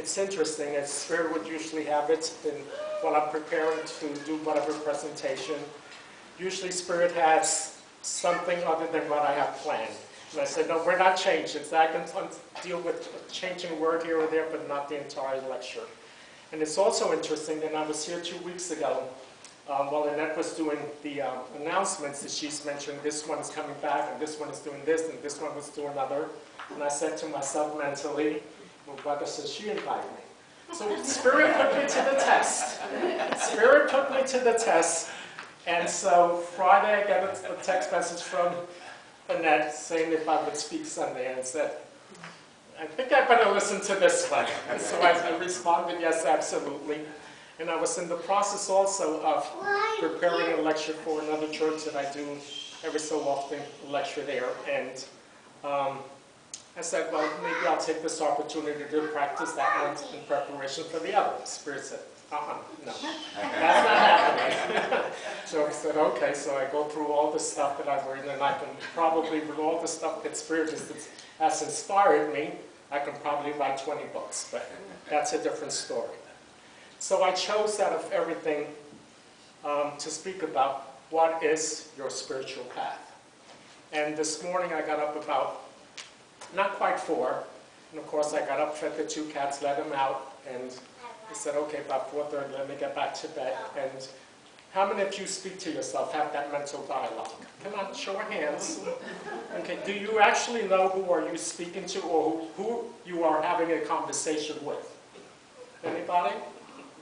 it's interesting, as Spirit would usually have it while I'm preparing to do whatever presentation. Usually Spirit has something other than what I have planned. And I said, no, we're not changing. So I can deal with changing a word here or there, but not the entire lecture. And it's also interesting that I was here 2 weeks ago while Annette was doing the announcements, that she's mentioned this one is coming back, and this one is doing this, and this one was doing another. And I said to myself mentally, well, why does she invite me? So Spirit put me to the test. Spirit put me to the test. And so Friday I got a text message from Annette saying if I would speak Sunday, and I said, I think I better listen to this one. And so I responded, yes, absolutely. And I was in the process also of preparing a lecture for another church that I do every so often, a lecture there. And I said, well, maybe I'll take this opportunity to practice that one in preparation for the other. Spirit said, no, that's not happening. So I said, okay, so I go through all the stuff that I've written, and I can probably, with all the stuff that Spirit has inspired me, I can probably write 20 books, but that's a different story. So I chose out of everything to speak about what is your spiritual path. And this morning I got up about, not quite 4, and of course I got up, fed the 2 cats, let them out, and I said, okay, about 4:30, let me get back to bed. And how many of you speak to yourself, have that mental dialogue? Come on, show of hands. Okay, do you actually know who are you speaking to, or who you are having a conversation with? Anybody?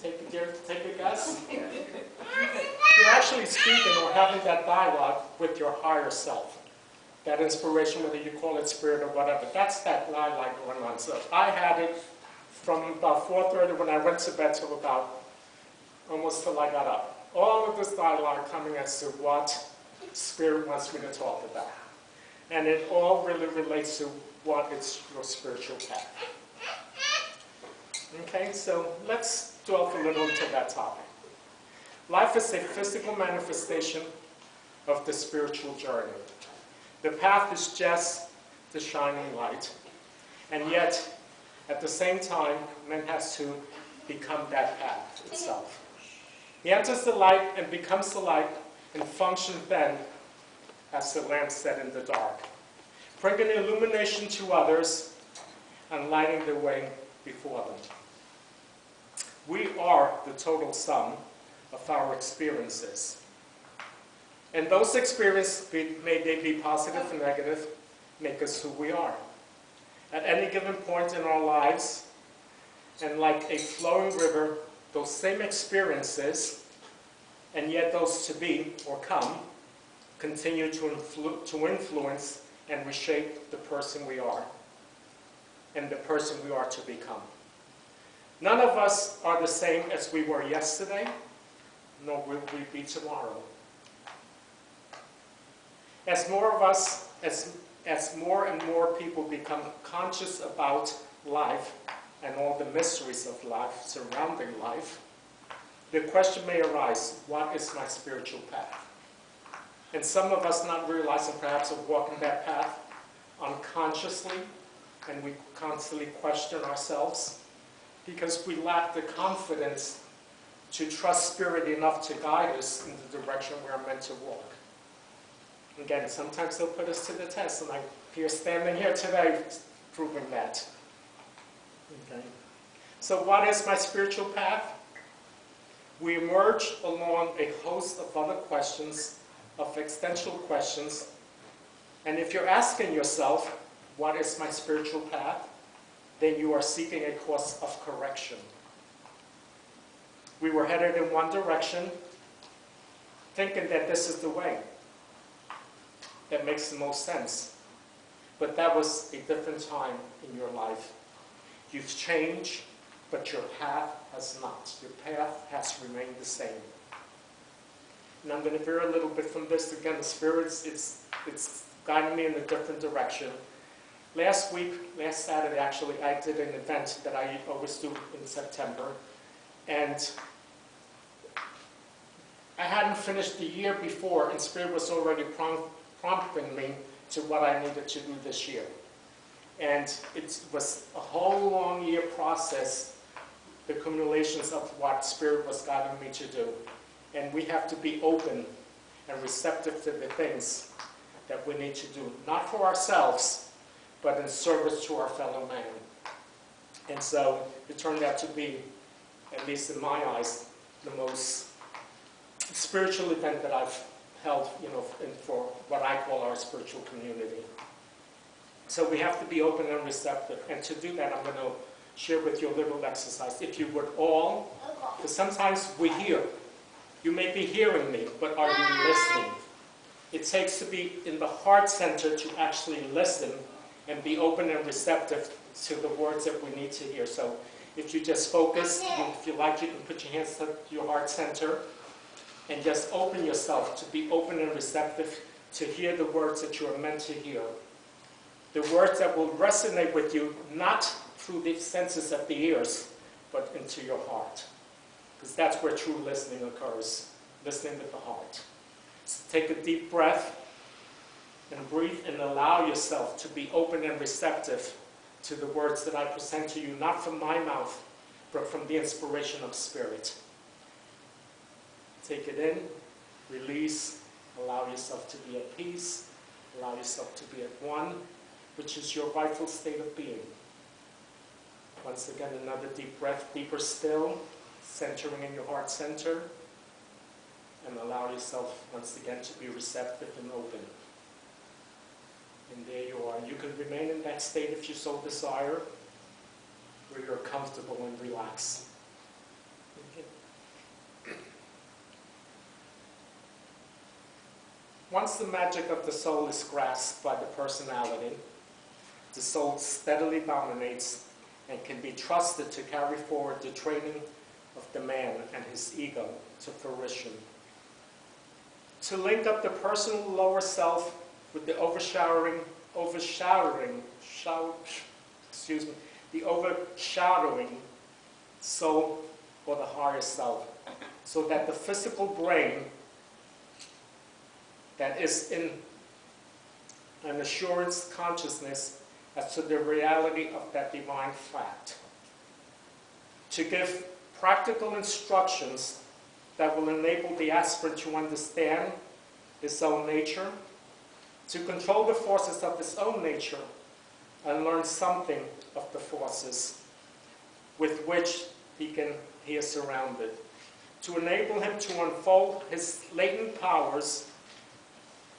Take a guess. You're actually speaking or having that dialogue with your higher self. That inspiration, whether you call it spirit or whatever, that's that dialogue going on. So I had it from about 4:30 when I went to bed till about almost till I got up. All of this dialogue coming as to what Spirit wants me to talk about. And it all really relates to what is your spiritual path. Okay, so let's delve a little into that topic. Life is a physical manifestation of the spiritual journey. The path is just the shining light. And yet, at the same time, man has to become that path itself. He enters the light and becomes the light and functions then as the lamp set in the dark, bringing illumination to others and lighting the way before them. We are the total sum of our experiences. And those experiences, may they be positive or negative, make us who we are. At any given point in our lives, and like a flowing river, those same experiences, and yet those to be or come, continue to influence and reshape the person we are, and the person we are to become. None of us are the same as we were yesterday, nor will we be tomorrow. As more of us, as more and more people become conscious about life and all the mysteries of life, surrounding life, the question may arise, what is my spiritual path? And some of us not realizing perhaps of walking that path unconsciously, and we constantly question ourselves because we lack the confidence to trust Spirit enough to guide us in the direction we're meant to walk. Again, sometimes they'll put us to the test, and I'm here standing here today proving that. Okay. So what is my spiritual path? We emerge along a host of other questions, of existential questions, and if you're asking yourself, what is my spiritual path? Then you are seeking a course of correction. We were headed in one direction, thinking that this is the way. That makes the most sense. But that was a different time in your life. You've changed, but your path has not. Your path has remained the same. And I'm going to veer a little bit from this. Again, the Spirit, it's guiding me in a different direction. Last Saturday actually, I did an event that I always do in September. And I hadn't finished the year before, and Spirit was already prompting me to what I needed to do this year. And it was a whole long year process, the accumulations of what Spirit was guiding me to do. And we have to be open and receptive to the things that we need to do, not for ourselves, but in service to our fellow man. And so it turned out to be, at least in my eyes, the most spiritual event that I've held, for what I call our spiritual community. So we have to be open and receptive. And to do that, I'm going to share with you a little exercise. If you would all, because sometimes we hear. You may be hearing me, but are you listening? It takes to be in the heart center to actually listen and be open and receptive to the words that we need to hear. So if you just focus, if you like, you can put your hands to your heart center and just open yourself to be open and receptive to hear the words that you are meant to hear. The words that will resonate with you, not through the senses of the ears, but into your heart. Because that's where true listening occurs, listening with the heart. So take a deep breath and breathe and allow yourself to be open and receptive to the words that I present to you, not from my mouth, but from the inspiration of Spirit. Take it in, release, allow yourself to be at peace, allow yourself to be at one, which is your rightful state of being. Once again, another deep breath, deeper still, centering in your heart center, and allow yourself once again to be receptive and open. And there you are. You can remain in that state if you so desire, where you're comfortable and relaxed. Okay. Once the magic of the soul is grasped by the personality, the soul steadily dominates and can be trusted to carry forward the training of the man and his ego to fruition. To link up the personal lower self with the overshadowing soul or the higher self, so that the physical brain that is in an assurance consciousness as to the reality of that divine fact. To give practical instructions that will enable the aspirant to understand his own nature, to control the forces of his own nature, and learn something of the forces with which he is surrounded, to enable him to unfold his latent powers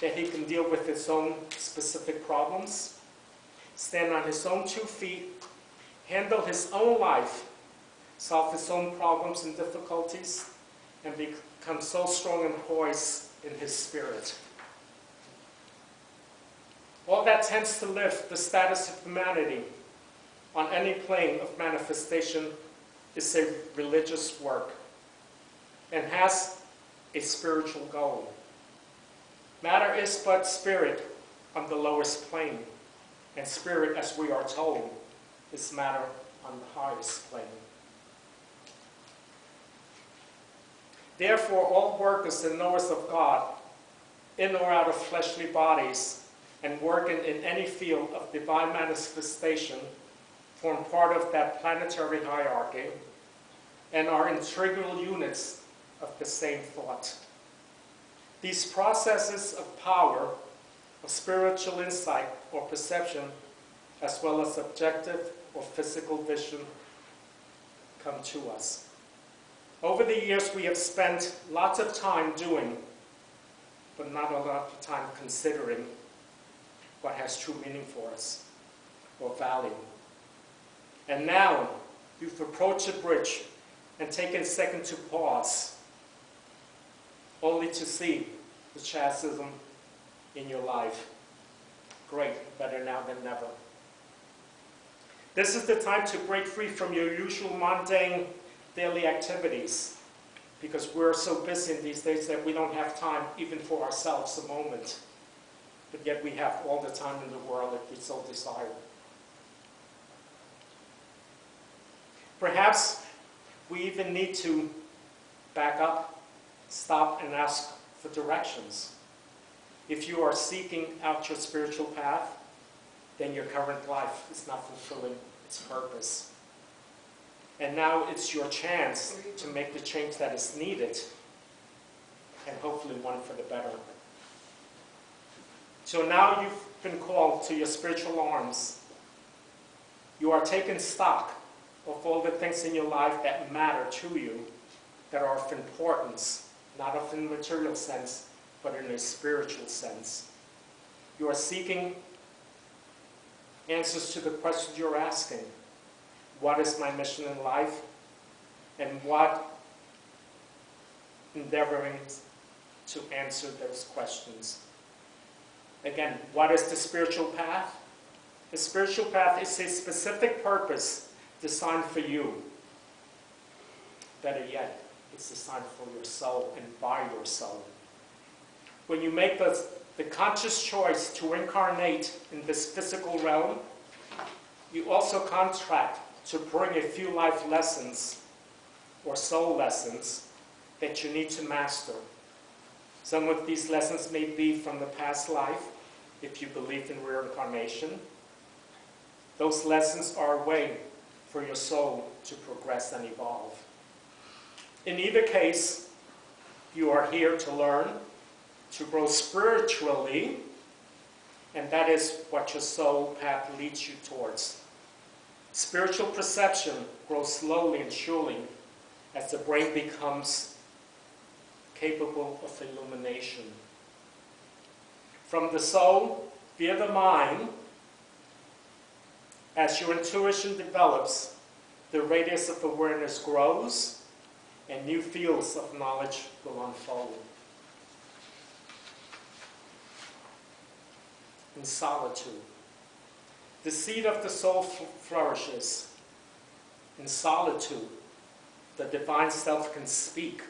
that he can deal with his own specific problems, stand on his own 2 feet, handle his own life, solve his own problems and difficulties, and become so strong and poised in his spirit. All that tends to lift the status of humanity on any plane of manifestation is a religious work and has a spiritual goal. Matter is but spirit on the lowest plane, and spirit, as we are told, is matter on the highest plane. Therefore, all workers and knowers of God, in or out of fleshly bodies, and working in any field of divine manifestation, form part of that planetary hierarchy and are integral units of the same thought. These processes of power, of spiritual insight or perception, as well as objective or physical vision, come to us. Over the years, we have spent lots of time doing, but not a lot of time considering what has true meaning for us or value. And now, you've approached the bridge and taken a second to pause, only to see the chasm in your life. Great, better now than never. This is the time to break free from your usual mundane daily activities, because we're so busy in these days that we don't have time even for ourselves a moment. But yet we have all the time in the world if we so desire. Perhaps we even need to back up, stop, and ask for directions. If you are seeking out your spiritual path, then your current life is not fulfilling its purpose. And now it's your chance to make the change that is needed, and hopefully one for the better. So now you've been called to your spiritual arms. You are taking stock of all the things in your life that matter to you, that are of importance, not of in a material sense, but in a spiritual sense. You are seeking answers to the questions you're asking. What is my mission in life? And what endeavoring to answer those questions. Again, what is the spiritual path? The spiritual path is a specific purpose designed for you. Better yet, it's designed for your soul and by your soul. When you make the conscious choice to incarnate in this physical realm, you also contract to bring a few life lessons or soul lessons that you need to master. Some of these lessons may be from the past life, if you believe in reincarnation. Those lessons are a way for your soul to progress and evolve. In either case, you are here to learn, to grow spiritually, and that is what your soul path leads you towards. Spiritual perception grows slowly and surely as the brain becomes capable of illumination. From the soul, via the mind, as your intuition develops, the radius of awareness grows, and new fields of knowledge will unfold. In solitude, the seed of the soul flourishes. In solitude, the divine self can speak,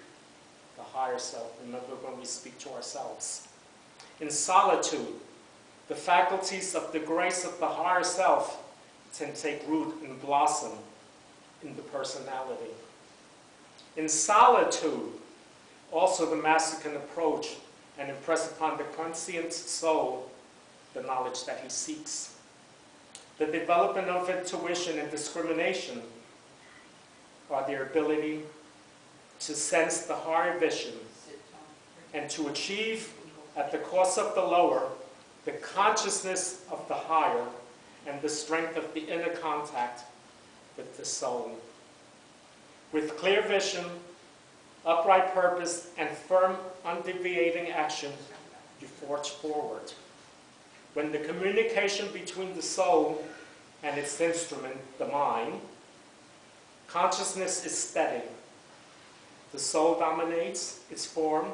the higher self. Remember when we speak to ourselves. In solitude, the faculties of the grace of the higher self can take root and blossom in the personality. In solitude, also the master can approach and impress upon the conscient soul the knowledge that he seeks. The development of intuition and discrimination are their ability to sense the higher vision and to achieve, at the cost of the lower, the consciousness of the higher and the strength of the inner contact with the soul. With clear vision, upright purpose, and firm, undeviating action, you forge forward. When the communication between the soul and its instrument, the mind, consciousness is steady. The soul dominates its form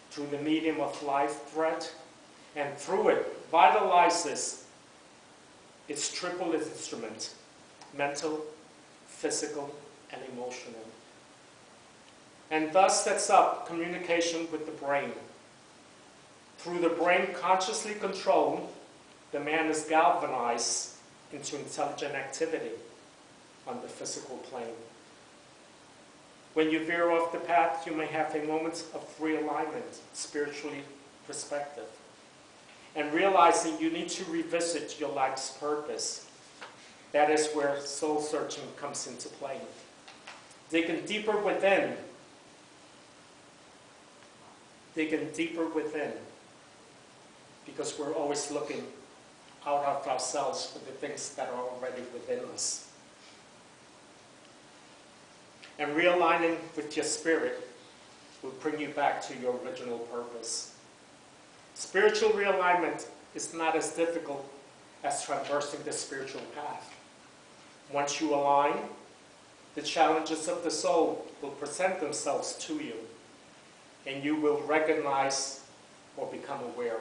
through the medium of life thread, and through it vitalizes its triple instrument: mental, physical, and emotional. And thus sets up communication with the brain. Through the brain consciously controlled, the man is galvanized into intelligent activity on the physical plane. When you veer off the path, you may have a moment of realignment, spiritually perspective, and realizing you need to revisit your life's purpose. That is where soul searching comes into play. Digging deeper within, because we're always looking out of ourselves for the things that are already within us. And realigning with your spirit will bring you back to your original purpose. Spiritual realignment is not as difficult as traversing the spiritual path. Once you align, the challenges of the soul will present themselves to you, and you will recognize or become aware.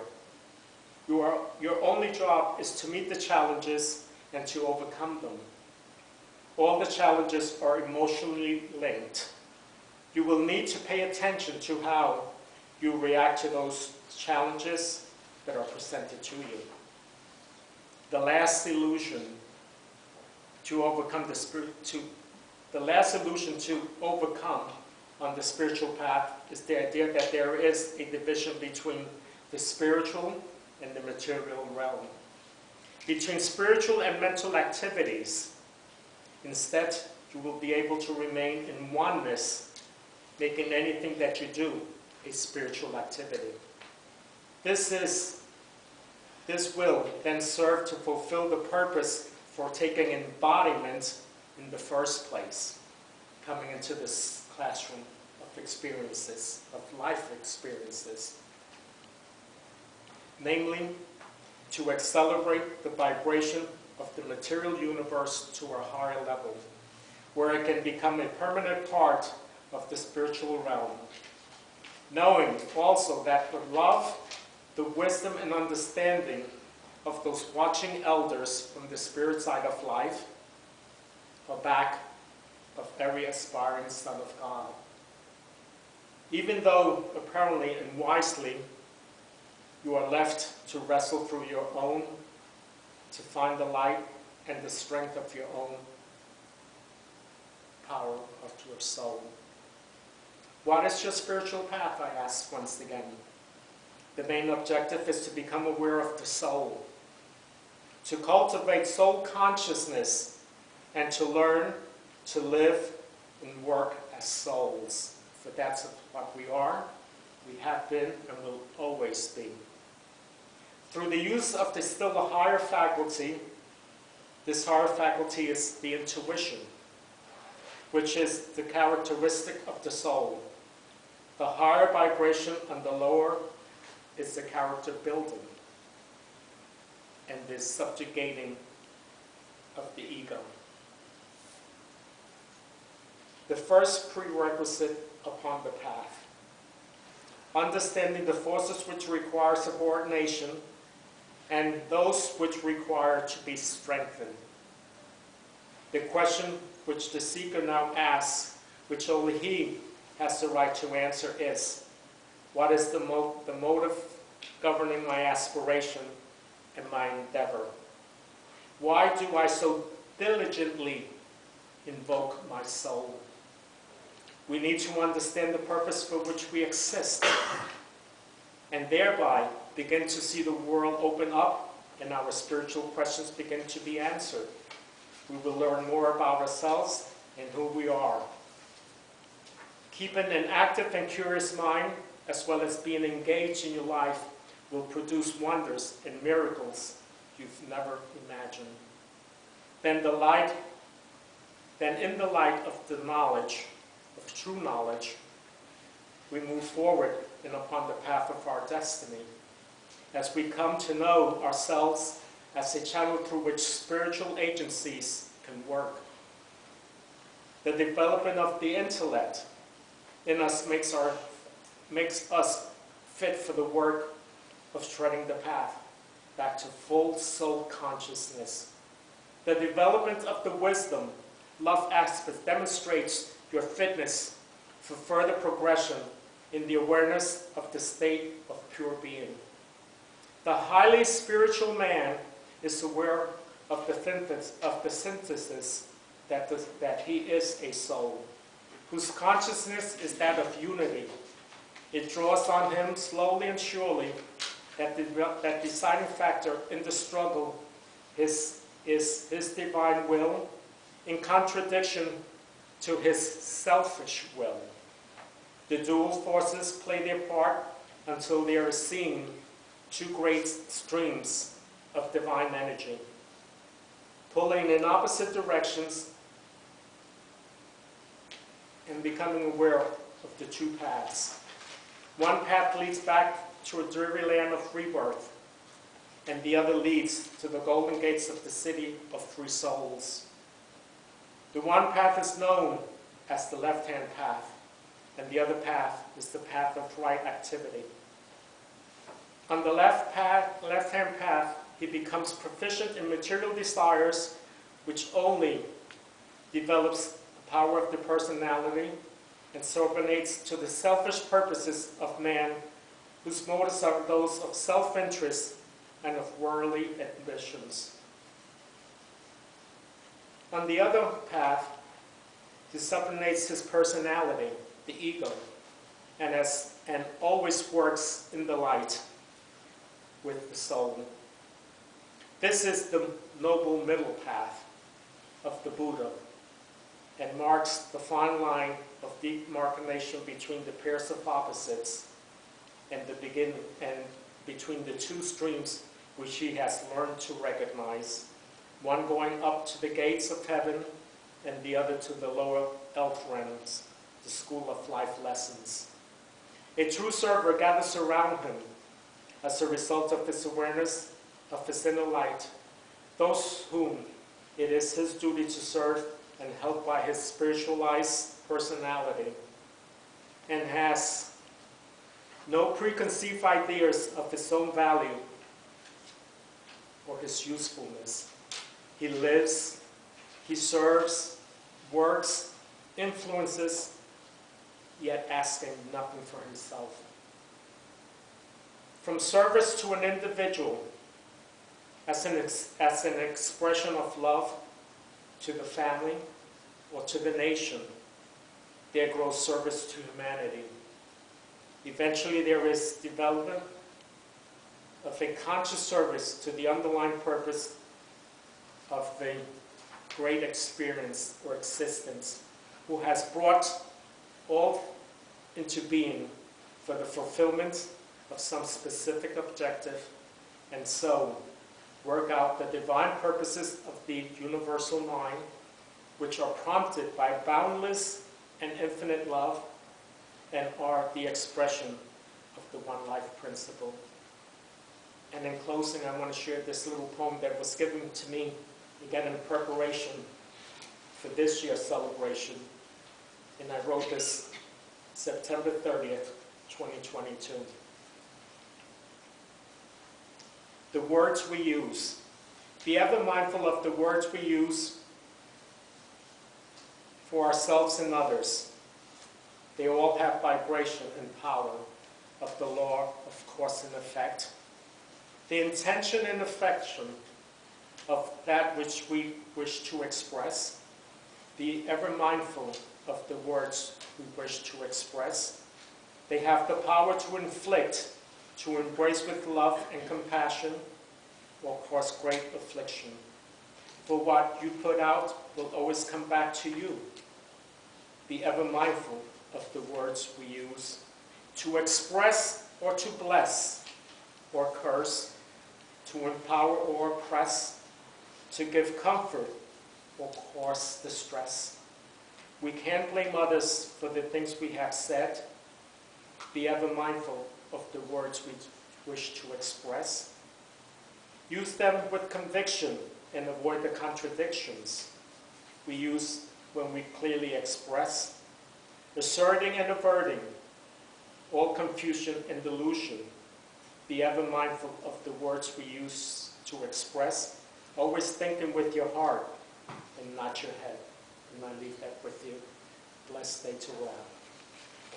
Your only job is to meet the challenges and to overcome them. All the challenges are emotionally linked. You will need to pay attention to how you react to those challenges that are presented to you. The last illusion to overcome on the spiritual path is the idea that there is a division between the spiritual and the material realm. between spiritual and mental activities. Instead, you will be able to remain in oneness, making anything that you do a spiritual activity. This will then serve to fulfill the purpose for taking embodiment in the first place, coming into this classroom of experiences, of life experiences. Namely, to accelerate the vibration of the material universe to a higher level, where it can become a permanent part of the spiritual realm. Knowing also that the love, the wisdom and understanding of those watching elders from the spirit side of life are back of every aspiring son of God. Even though apparently and wisely you are left to wrestle through your own, to find the light and the strength of your own power of your soul. What is your spiritual path, I ask once again? The main objective is to become aware of the soul, to cultivate soul consciousness, and to learn to live and work as souls. For that's what we are, we have been, and will always be. Through the use of the still a higher faculty, this higher faculty is the intuition, which is the characteristic of the soul. The higher vibration and the lower is the character building and the subjugating of the ego. The first prerequisite upon the path. Understanding the forces which require subordination and those which require to be strengthened. The question which the seeker now asks, which only he has the right to answer, is, what is the motive governing my aspiration and my endeavor? Why do I so diligently invoke my soul? We need to understand the purpose for which we exist, and thereby begin to see the world open up and our spiritual questions begin to be answered. We will learn more about ourselves and who we are. Keeping an active and curious mind, as well as being engaged in your life, will produce wonders and miracles you've never imagined. Then in the light of the knowledge, of true knowledge, we move forward and upon the path of our destiny, as we come to know ourselves as a channel through which spiritual agencies can work. The development of the intellect in us makes us fit for the work of treading the path back to full soul consciousness. The development of the wisdom, love aspect demonstrates your fitness for further progression in the awareness of the state of pure being. The highly spiritual man is aware of the synthesis that he is a soul, whose consciousness is that of unity. It draws on him slowly and surely that deciding factor in the struggle is his divine will, in contradiction to his selfish will. The dual forces play their part until they are seen two great streams of divine energy, pulling in opposite directions and becoming aware of the two paths. One path leads back to a dreary land of rebirth, and the other leads to the golden gates of the city of free souls. The one path is known as the left-hand path, and the other path is the path of right activity. On the left-hand path, he becomes proficient in material desires, which only develops the power of the personality and subordinates to the selfish purposes of man, whose motives are those of self-interest and of worldly ambitions. On the other path, he subordinates his personality, the ego, and always works in the light with the soul. This is the noble middle path of the Buddha and marks the fine line of demarcation between the pairs of opposites and between the two streams which he has learned to recognize, one going up to the gates of heaven and the other to the lower elf realms, the school of life lessons. A true server gathers around him as a result of his awareness of his inner light, those whom it is his duty to serve and help by his spiritualized personality, and has no preconceived ideas of his own value or his usefulness. He lives, he serves, works, influences, yet asking nothing for himself. From service to an individual, as an expression of love to the family or to the nation, there grows service to humanity. Eventually there is development of a conscious service to the underlying purpose of the great experience or existence, who has brought all into being for the fulfillment of some specific objective, and so work out the divine purposes of the universal mind, which are prompted by boundless and infinite love and are the expression of the one life principle. And in closing, I want to share this little poem that was given to me, again, in preparation for this year's celebration. And I wrote this September 30th, 2022. The words we use. Be ever mindful of the words we use for ourselves and others. They all have vibration and power of the law of cause and effect. The intention and affection of that which we wish to express. Be ever mindful of the words we wish to express. They have the power to inflict, to embrace with love and compassion, or cause great affliction. For what you put out will always come back to you. Be ever mindful of the words we use to express or to bless or curse, to empower or oppress, to give comfort or cause distress. We can't blame others for the things we have said. Be ever mindful of the words we wish to express. Use them with conviction and avoid the contradictions we use when we clearly express, asserting and averting all confusion and delusion. Be ever mindful of the words we use to express, always thinking with your heart and not your head. And I leave that with you. Blessed day to all.